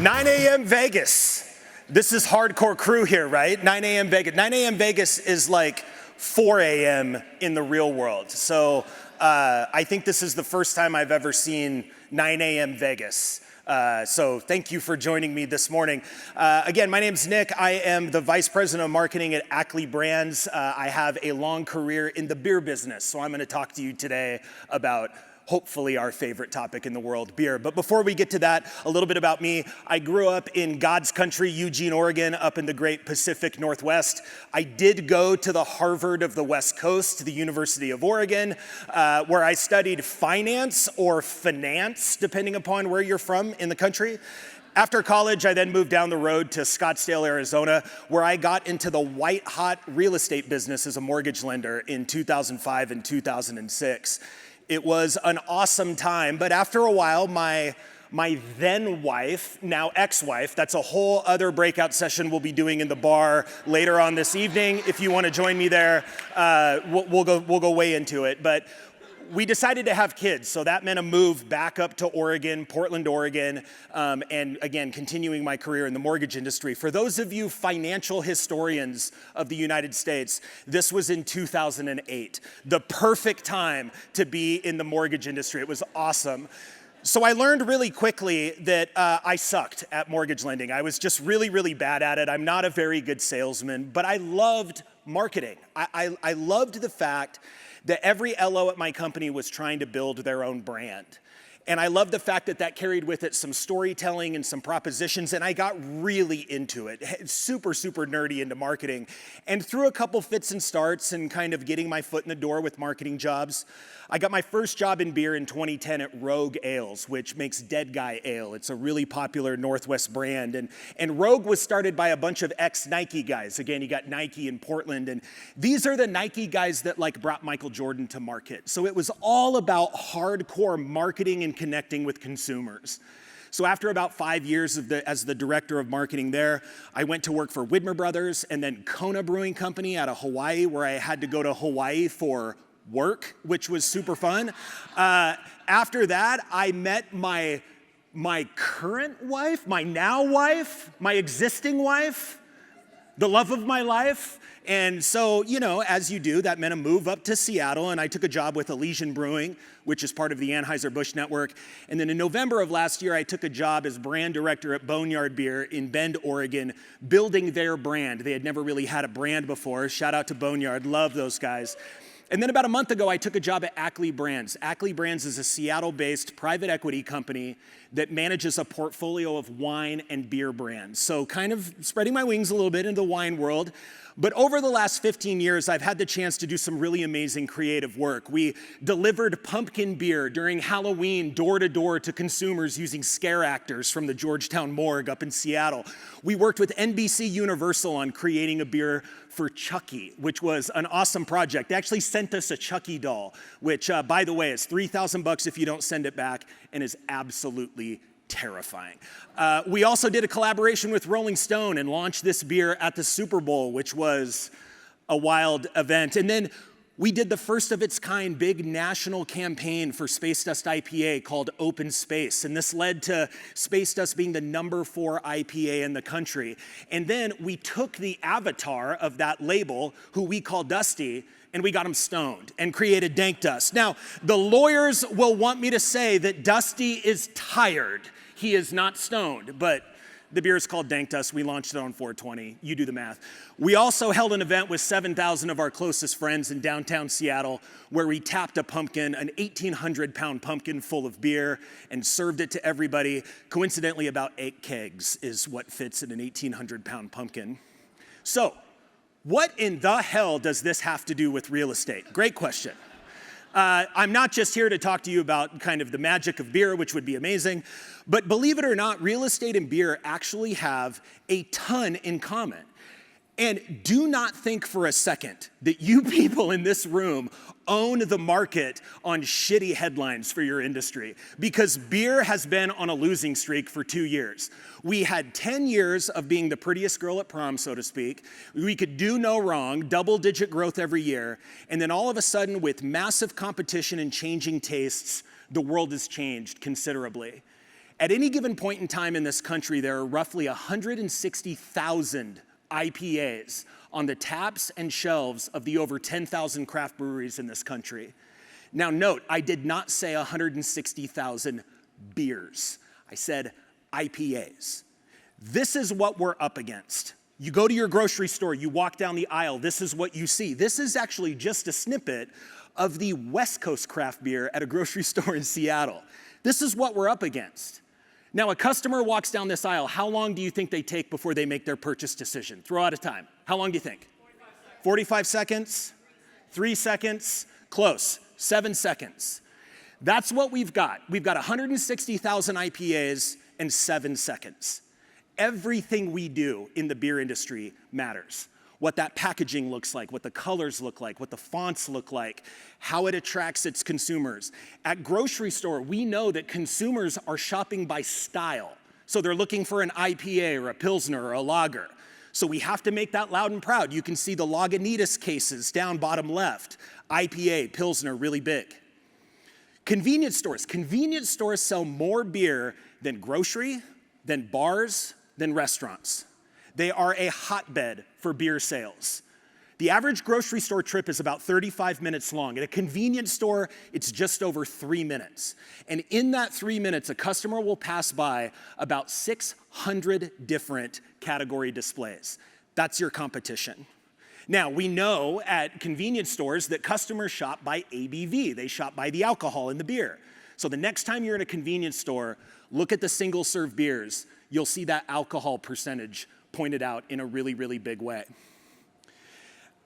9 a.m. Vegas. This is hardcore crew here, right? 9 a.m. Vegas. 9 a.m. Vegas is like 4 a.m. in the real world. So I think this is the first time I've ever seen 9 a.m. Vegas. So thank you for joining me this morning. Again, my name's Nick. I am the Vice President of Marketing at Ackley Brands. I have a long career in the beer business, so I'm going to talk to you today about hopefully our favorite topic in the world, beer. But before we get to that, a little bit about me. I grew up in God's country, Eugene, Oregon, up in the great Pacific Northwest. I did go to the Harvard of the West Coast, the University of Oregon, where I studied finance or finance, depending upon where you're from in the country. After college, I then moved down the road to Scottsdale, Arizona, where I got into the white-hot real estate business as a mortgage lender in 2005 and 2006. It was an awesome time, but after a while, my then wife, now ex-wife, that's a whole other breakout session we'll be doing in the bar later on this evening. If you want to join me there, we'll go way into it. But we decided to have kids, so that meant a move back up to Oregon, Portland, Oregon, and again, continuing my career in the mortgage industry. For those of you financial historians of the United States, this was in 2008, the perfect time to be in the mortgage industry. It was awesome. So I learned really quickly that I sucked at mortgage lending. I was just really, really bad at it. I'm not a very good salesman, but I loved marketing. I loved the fact that every LO at my company was trying to build their own brand. And I love the fact that that carried with it some storytelling and some propositions, and I got really into it, super, super nerdy into marketing. And through a couple fits and starts and kind of getting my foot in the door with marketing jobs, I got my first job in beer in 2010 at Rogue Ales, which makes Dead Guy Ale. It's a really popular Northwest brand. And Rogue was started by a bunch of ex-Nike guys. Again, you got Nike in Portland, and these are the Nike guys that like brought Michael Jordan to market. So it was all about hardcore marketing and connecting with consumers. So after about 5 years as the director of marketing there, I went to work for Widmer Brothers and then Kona Brewing Company out of Hawaii, where I had to go to Hawaii for work, which was super fun. After that, I met my current wife, my now wife, my existing wife, the love of my life. And so, you know, as you do, that meant a move up to Seattle, and I took a job with Elysian Brewing, which is part of the Anheuser-Busch network. And then in November of last year, I took a job as brand director at Boneyard Beer in Bend, Oregon, building their brand. They had never really had a brand before. Shout out to Boneyard, love those guys. And then about a month ago, I took a job at Ackley Brands. Ackley Brands is a Seattle-based private equity company that manages a portfolio of wine and beer brands. So kind of spreading my wings a little bit into the wine world. But over the last 15 years, I've had the chance to do some really amazing creative work. We delivered pumpkin beer during Halloween door to door to consumers using scare actors from the Georgetown morgue up in Seattle. We worked with NBC Universal on creating a beer for Chucky, which was an awesome project. They actually sent us a Chucky doll, which, by the way, is $3,000 if you don't send it back and is absolutely terrifying. We also did a collaboration with Rolling Stone and launched this beer at the Super Bowl, which was a wild event. And then we did the first of its kind big national campaign for Space Dust IPA called Open Space. And this led to Space Dust being the #4 IPA in the country. And then we took the avatar of that label, who we call Dusty, and we got him stoned and created Dank Dust. Now, the lawyers will want me to say that Dusty is tired. He is not stoned, but the beer is called Dank Dust. We launched it on 420. You do the math. We also held an event with 7,000 of our closest friends in downtown Seattle where we tapped a pumpkin, an 1,800-pound pumpkin full of beer, and served it to everybody. Coincidentally, about 8 kegs is what fits in an 1,800-pound pumpkin. So, what in the hell does this have to do with real estate? Great question. I'm not just here to talk to you about kind of the magic of beer, which would be amazing, but believe it or not, real estate and beer actually have a ton in common. And do not think for a second that you people in this room own the market on shitty headlines for your industry, because beer has been on a losing streak for 2 years. We had 10 years of being the prettiest girl at prom, so to speak. We could do no wrong, double-digit growth every year. And then all of a sudden, with massive competition and changing tastes, the world has changed considerably. At any given point in time in this country, there are roughly 160,000 IPAs on the taps and shelves of the over 10,000 craft breweries in this country. Now note, I did not say 160,000 beers. I said IPAs. This is what we're up against. You go to your grocery store, you walk down the aisle, this is what you see. This is actually just a snippet of the West Coast craft beer at a grocery store in Seattle. This is what we're up against. Now, a customer walks down this aisle. How long do you think they take before they make their purchase decision? Throw out a time. How long do you think? 45 seconds? 3 seconds? Close. 7 seconds. That's what we've got. We've got 160,000 IPAs and 7 seconds. Everything we do in the beer industry matters. What that packaging looks like, what the colors look like, what the fonts look like, how it attracts its consumers. At grocery store, we know that consumers are shopping by style. So they're looking for an IPA or a Pilsner or a lager. So we have to make that loud and proud. You can see the Lagunitas cases down bottom left. IPA, Pilsner, really big. Convenience stores sell more beer than grocery, than bars, than restaurants. They are a hotbed for beer sales. The average grocery store trip is about 35 minutes long. At a convenience store, it's just over 3 minutes. And in that 3 minutes, a customer will pass by about 600 different category displays. That's your competition. Now, we know at convenience stores that customers shop by ABV. They shop by the alcohol in the beer. So the next time you're in a convenience store, look at the single-serve beers. You'll see that alcohol percentage pointed out in a really, really big way.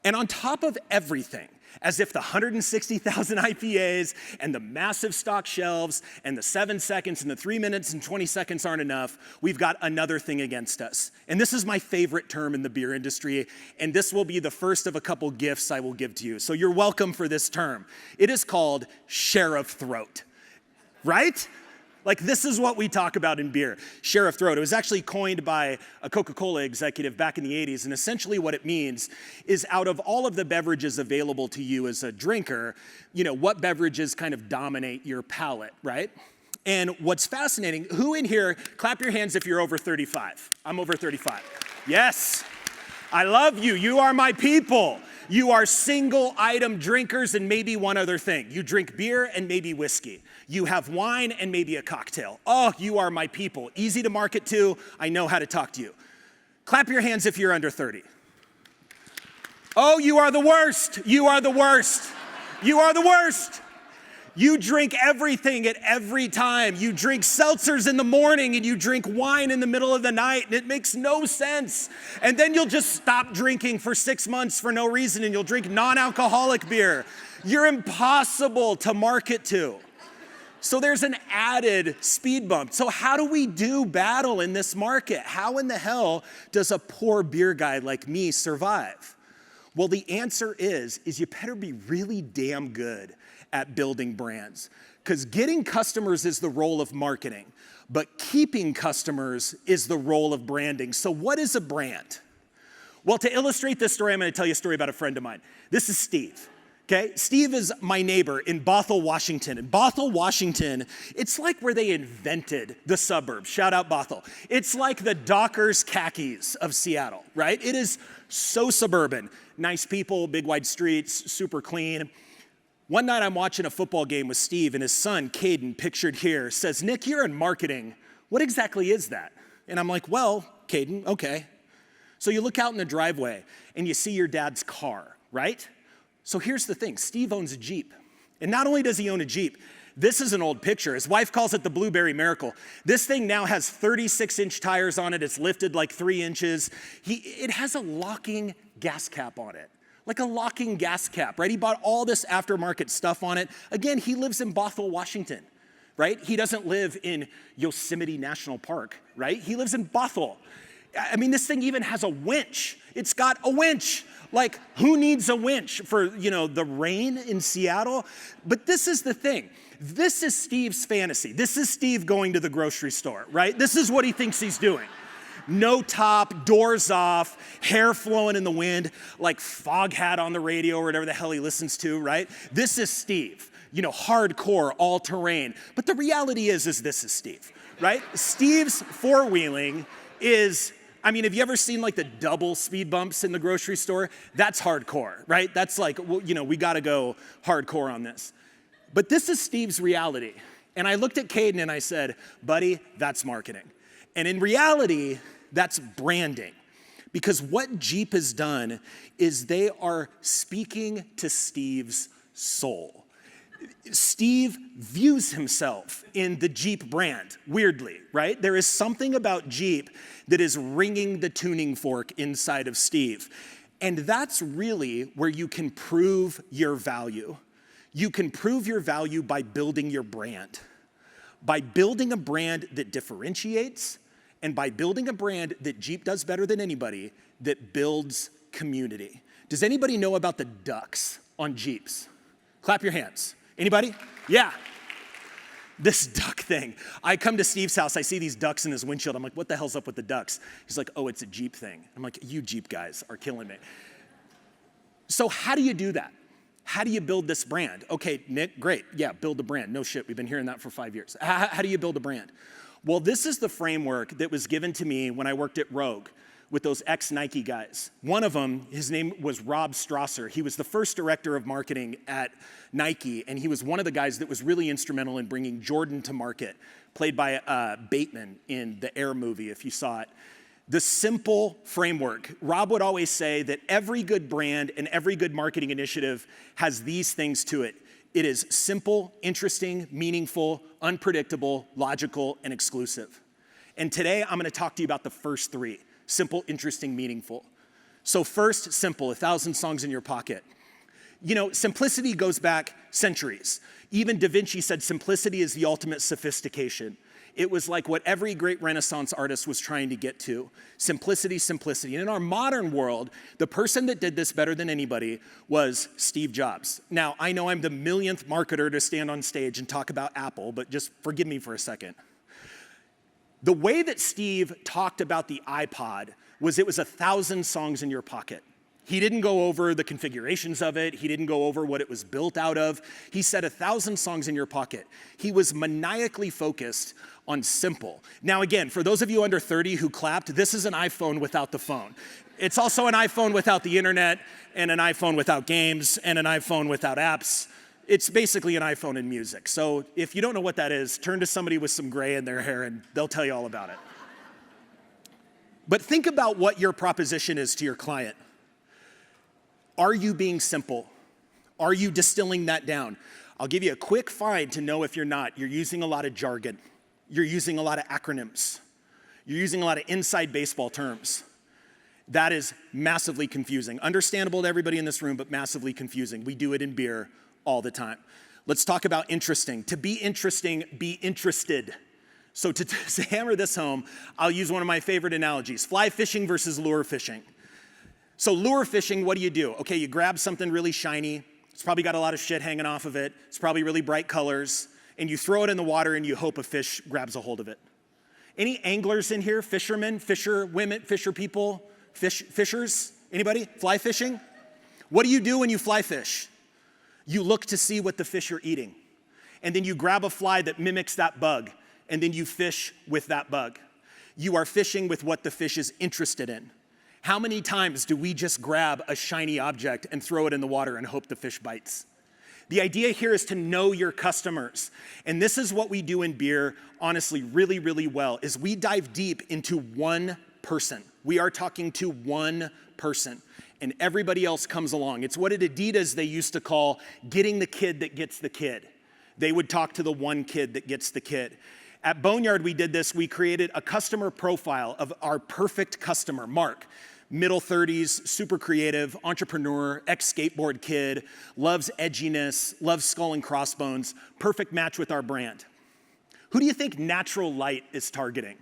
And on top of everything, as if the 160,000 IPAs and the massive stock shelves and the 7 seconds and the 3 minutes and 20 seconds aren't enough, we've got another thing against us. And this is my favorite term in the beer industry, and this will be the first of a couple gifts I will give to you. So you're welcome for this term. It is called share of throat, right? Like, this is what we talk about in beer, share of throat. It was actually coined by a Coca-Cola executive back in the 80s, and essentially what it means is out of all of the beverages available to you as a drinker, what beverages kind of dominate your palate, right? And what's fascinating, who in here, clap your hands if you're over 35. I'm over 35. Yes, I love you. You are my people. You are single item drinkers and maybe one other thing. You drink beer and maybe whiskey. You have wine and maybe a cocktail. Oh, you are my people. Easy to market to. I know how to talk to you. Clap your hands if you're under 30. Oh, you are the worst. You are the worst. You are the worst. You drink everything at every time. You drink seltzers in the morning and you drink wine in the middle of the night, and it makes no sense. And then you'll just stop drinking for 6 months for no reason and you'll drink non-alcoholic beer. You're impossible to market to. So there's an added speed bump. So how do we do battle in this market? How in the hell does a poor beer guy like me survive? Well, the answer is you better be really damn good at building brands. Because getting customers is the role of marketing, but keeping customers is the role of branding. So what is a brand? Well, to illustrate this story, I'm going to tell you a story about a friend of mine. This is Steve. Okay, Steve is my neighbor in Bothell, Washington. In Bothell, Washington, it's like where they invented the suburbs. Shout out Bothell. It's like the Dockers khakis of Seattle, right? It is so suburban. Nice people, big wide streets, super clean. One night I'm watching a football game with Steve and his son, Caden, pictured here, says, "Nick, you're in marketing. What exactly is that?" And I'm like, "Well, Caden, okay." So you look out in the driveway and you see your dad's car, right? So here's the thing, Steve owns a Jeep. And not only does he own a Jeep, this is an old picture. His wife calls it the Blueberry Miracle. This thing now has 36-inch tires on it. It's lifted like 3 inches. It has a locking gas cap on it, like a locking gas cap, right? He bought all this aftermarket stuff on it. Again, he lives in Bothell, Washington, right? He doesn't live in Yosemite National Park, right? He lives in Bothell. I mean, this thing even has a winch. It's got a winch. Like, who needs a winch for, the rain in Seattle? But this is the thing. This is Steve's fantasy. This is Steve going to the grocery store, right? This is what he thinks he's doing. No top, doors off, hair flowing in the wind, like fog hat on the radio or whatever the hell he listens to, right? This is Steve, hardcore, all terrain. But the reality is this is Steve. right? Steve's four-wheeling is, I mean, have you ever seen like the double speed bumps in the grocery store? That's hardcore, right? That's like, well, you know, we gotta go hardcore on this. But this is Steve's reality. And I looked at Caden and I said, buddy, that's marketing. And in reality, that's branding. Because what Jeep has done is they are speaking to Steve's soul. Steve views himself in the Jeep brand, weirdly, right? There is something about Jeep that is ringing the tuning fork inside of Steve. And that's really where you can prove your value. You can prove your value by building your brand. By building a brand that differentiates, and by building a brand that Jeep does better than anybody, that builds community. Does anybody know about the ducks on Jeeps? Clap your hands. Anybody? Yeah. This duck thing. I come to Steve's house, I see these ducks in his windshield. I'm like, what the hell's up with the ducks? He's like, oh, it's a Jeep thing. I'm like, you Jeep guys are killing me. So how do you do that? How do you build this brand? Okay, Nick, great. Yeah, build a brand. No shit, we've been hearing that for 5 years. How do you build a brand? Well, this is the framework that was given to me when I worked at Rogue with those ex-Nike guys. One of them, his name was Rob Strasser. He was the first director of marketing at Nike, and he was one of the guys that was really instrumental in bringing Jordan to market, played by Bateman in the Air movie, if you saw it. The simple framework. Rob would always say that every good brand and every good marketing initiative has these things to it. It is simple, interesting, meaningful, unpredictable, logical, and exclusive. And today, I'm gonna talk to you about the first three: simple, interesting, meaningful. So first, simple, 1,000 songs in your pocket. You know, simplicity goes back centuries. Even Da Vinci said simplicity is the ultimate sophistication. It was like what every great Renaissance artist was trying to get to. Simplicity, simplicity. And in our modern world, the person that did this better than anybody was Steve Jobs. Now, I know I'm the millionth marketer to stand on stage and talk about Apple, but just forgive me for a second. The way that Steve talked about the iPod was it was 1,000 songs in your pocket. He didn't go over the configurations of it. He didn't go over what it was built out of. He said 1,000 songs in your pocket. He was maniacally focused on simple. Now again, for those of you under 30 who clapped, this is an iPhone without the phone. It's also an iPhone without the internet, and an iPhone without games, and an iPhone without apps. It's basically an iPhone in music. So if you don't know what that is, turn to somebody with some gray in their hair and they'll tell you all about it. But think about what your proposition is to your client. Are you being simple? Are you distilling that down? I'll give you a quick find to know if you're not. You're using a lot of jargon. You're using a lot of acronyms. You're using a lot of inside baseball terms. That is massively confusing. Understandable to everybody in this room, but massively confusing. We do it in beer all the time. Let's talk about interesting. To be interesting, be interested. So to hammer this home, I'll use one of my favorite analogies: fly fishing versus lure fishing. So lure fishing, what do? Okay, you grab something really shiny. It's probably got a lot of shit hanging off of it. It's probably really bright colors. And you throw it in the water and you hope a fish grabs a hold of it. Any anglers in here? Fishermen, fisher women, fisher people, fishers? Anybody? Fly fishing? What do you do when you fly fish? You look to see what the fish are eating. And then you grab a fly that mimics that bug. And then you fish with that bug. You are fishing with what the fish is interested in. How many times do we just grab a shiny object and throw it in the water and hope the fish bites? The idea here is to know your customers. And this is what we do in beer, honestly, really, really well, is we dive deep into one person. We are talking to one person, and everybody else comes along. It's what at Adidas they used to call getting the kid that gets the kid. They would talk to the one kid that gets the kid. At Boneyard, we did this. We created a customer profile of our perfect customer, Mark. Middle 30s, super creative, entrepreneur, ex-skateboard kid, loves edginess, loves skull and crossbones, perfect match with our brand. Who do you think Natural Light is targeting?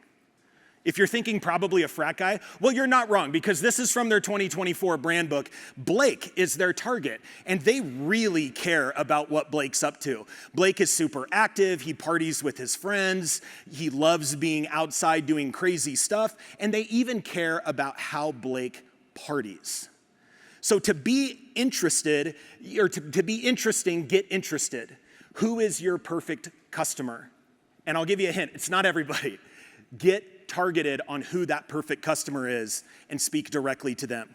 If you're thinking probably a frat guy, well, you're not wrong, because this is from their 2024 brand book. Blake is their target, and they really care about what Blake's up to. Blake is super active, he parties with his friends, he loves being outside doing crazy stuff, and they even care about how Blake parties. So to be interested, or to be interesting, get interested. Who is your perfect customer? And I'll give you a hint, it's not everybody. Get targeted on who that perfect customer is and speak directly to them.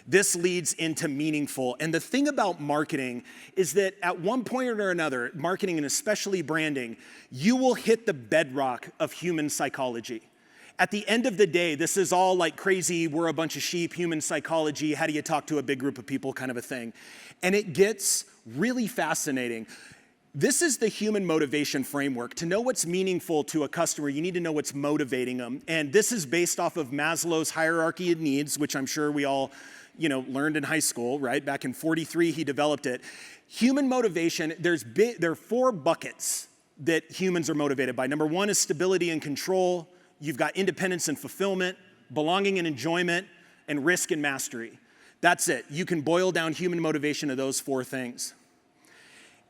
This leads into meaningful. And the thing about marketing is that at one point or another, marketing and especially branding, you will hit the bedrock of human psychology. At the end of the day, this is all like crazy, we're a bunch of sheep, human psychology, how do you talk to a big group of people kind of a thing. And it gets really fascinating. This is the human motivation framework. To know what's meaningful to a customer, you need to know what's motivating them. And this is based off of Maslow's hierarchy of needs, which I'm sure we all learned in high school, right? Back in 43, he developed it. Human motivation, there are 4 buckets that humans are motivated by. Number 1 is stability and control. You've got independence and fulfillment, belonging and enjoyment, and risk and mastery. That's it. You can boil down human motivation to those 4 things.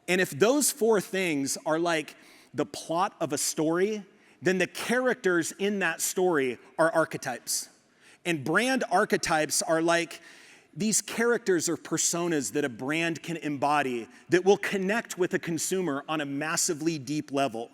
And if those 4 things are like the plot of a story, then the characters in that story are archetypes. And brand archetypes are like these characters or personas that a brand can embody that will connect with a consumer on a massively deep level.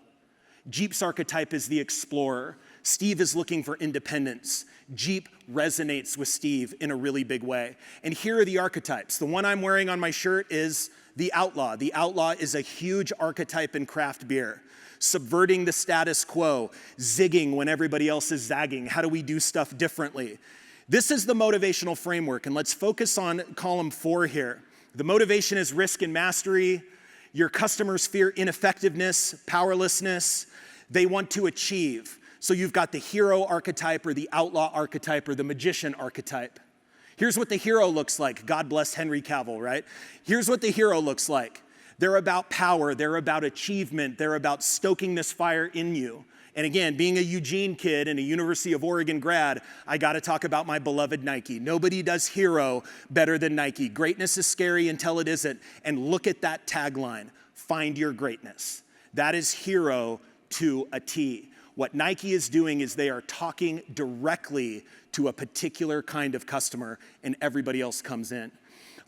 Jeep's archetype is the explorer. Steve is looking for independence. Jeep resonates with Steve in a really big way. And here are the archetypes. The one I'm wearing on my shirt is the outlaw. The outlaw is a huge archetype in craft beer. Subverting the status quo, zigging when everybody else is zagging. How do we do stuff differently? This is the motivational framework, and let's focus on column 4 here. The motivation is risk and mastery. Your customers fear ineffectiveness, powerlessness. They want to achieve. So you've got the hero archetype or the outlaw archetype or the magician archetype. Here's what the hero looks like. God bless Henry Cavill, right? Here's what the hero looks like. They're about power, they're about achievement, they're about stoking this fire in you. And again, being a Eugene kid and a University of Oregon grad, I gotta talk about my beloved Nike. Nobody does hero better than Nike. Greatness is scary until it isn't. And look at that tagline, find your greatness. That is hero to a T. What Nike is doing is they are talking directly to a particular kind of customer and everybody else comes in.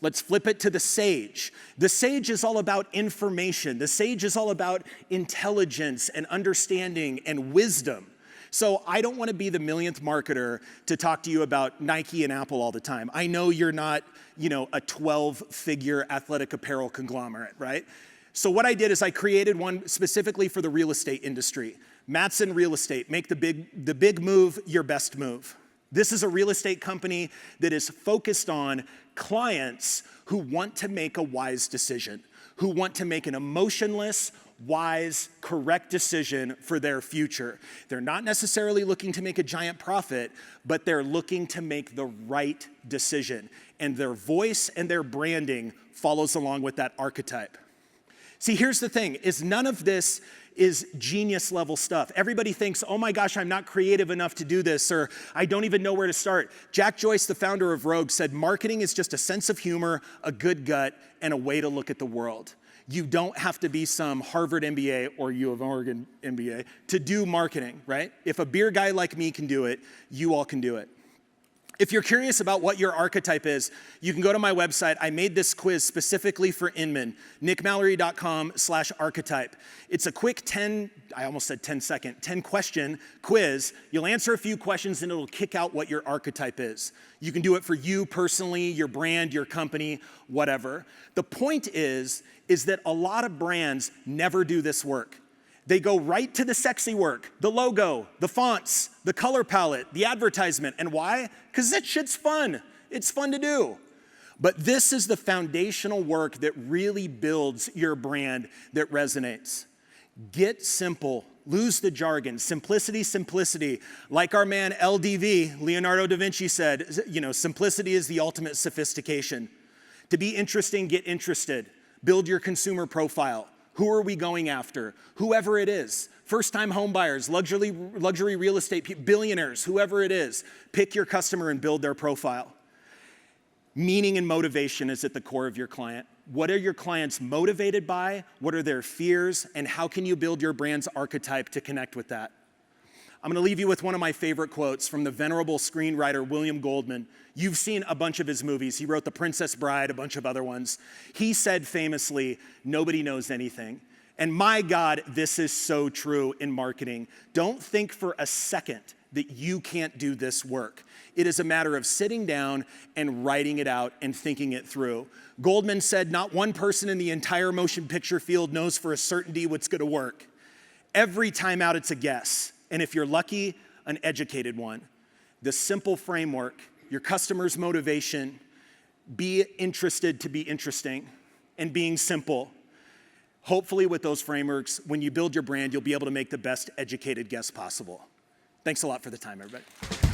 Let's flip it to the sage. The sage is all about information. The sage is all about intelligence and understanding and wisdom. So I don't want to be the millionth marketer to talk to you about Nike and Apple all the time. I know you're not, a 12-figure athletic apparel conglomerate, right? So what I did is I created one specifically for the real estate industry. Matson Real Estate, make the big move your best move. This is a real estate company that is focused on clients who want to make a wise decision, who want to make an emotionless, wise, correct decision for their future. They're not necessarily looking to make a giant profit, but they're looking to make the right decision. And their voice and their branding follows along with that archetype. See, here's the thing, is none of this is genius level stuff. Everybody thinks, oh my gosh, I'm not creative enough to do this, or I don't even know where to start. Jack Joyce, the founder of Rogue, said marketing is just a sense of humor, a good gut, and a way to look at the world. You don't have to be some Harvard MBA or U of Oregon MBA to do marketing, right? If a beer guy like me can do it, you all can do it. If you're curious about what your archetype is, you can go to my website. I made this quiz specifically for Inman, nickmallory.com/archetype. It's a quick 10 question quiz. You'll answer a few questions and it'll kick out what your archetype is. You can do it for you personally, your brand, your company, whatever. The point is that a lot of brands never do this work. They go right to the sexy work, the logo, the fonts, the color palette, the advertisement. And why? Because that shit's fun. It's fun to do. But this is the foundational work that really builds your brand that resonates. Get simple. Lose the jargon. Simplicity, simplicity. Like our man LDV, Leonardo da Vinci said, simplicity is the ultimate sophistication. To be interesting, get interested. Build your consumer profile. Who are we going after? Whoever it is. First-time home buyers, luxury real estate, billionaires, whoever it is. Pick your customer and build their profile. Meaning and motivation is at the core of your client. What are your clients motivated by? What are their fears? And how can you build your brand's archetype to connect with that? I'm going to leave you with one of my favorite quotes from the venerable screenwriter William Goldman. You've seen a bunch of his movies. He wrote The Princess Bride, a bunch of other ones. He said famously, nobody knows anything. And my God, this is so true in marketing. Don't think for a second that you can't do this work. It is a matter of sitting down and writing it out and thinking it through. Goldman said, not one person in the entire motion picture field knows for a certainty what's gonna work. Every time out, it's a guess. And if you're lucky, an educated one. The simple framework, your customer's motivation, be interested to be interesting, and being simple. Hopefully with those frameworks, when you build your brand, you'll be able to make the best educated guess possible. Thanks a lot for the time, everybody.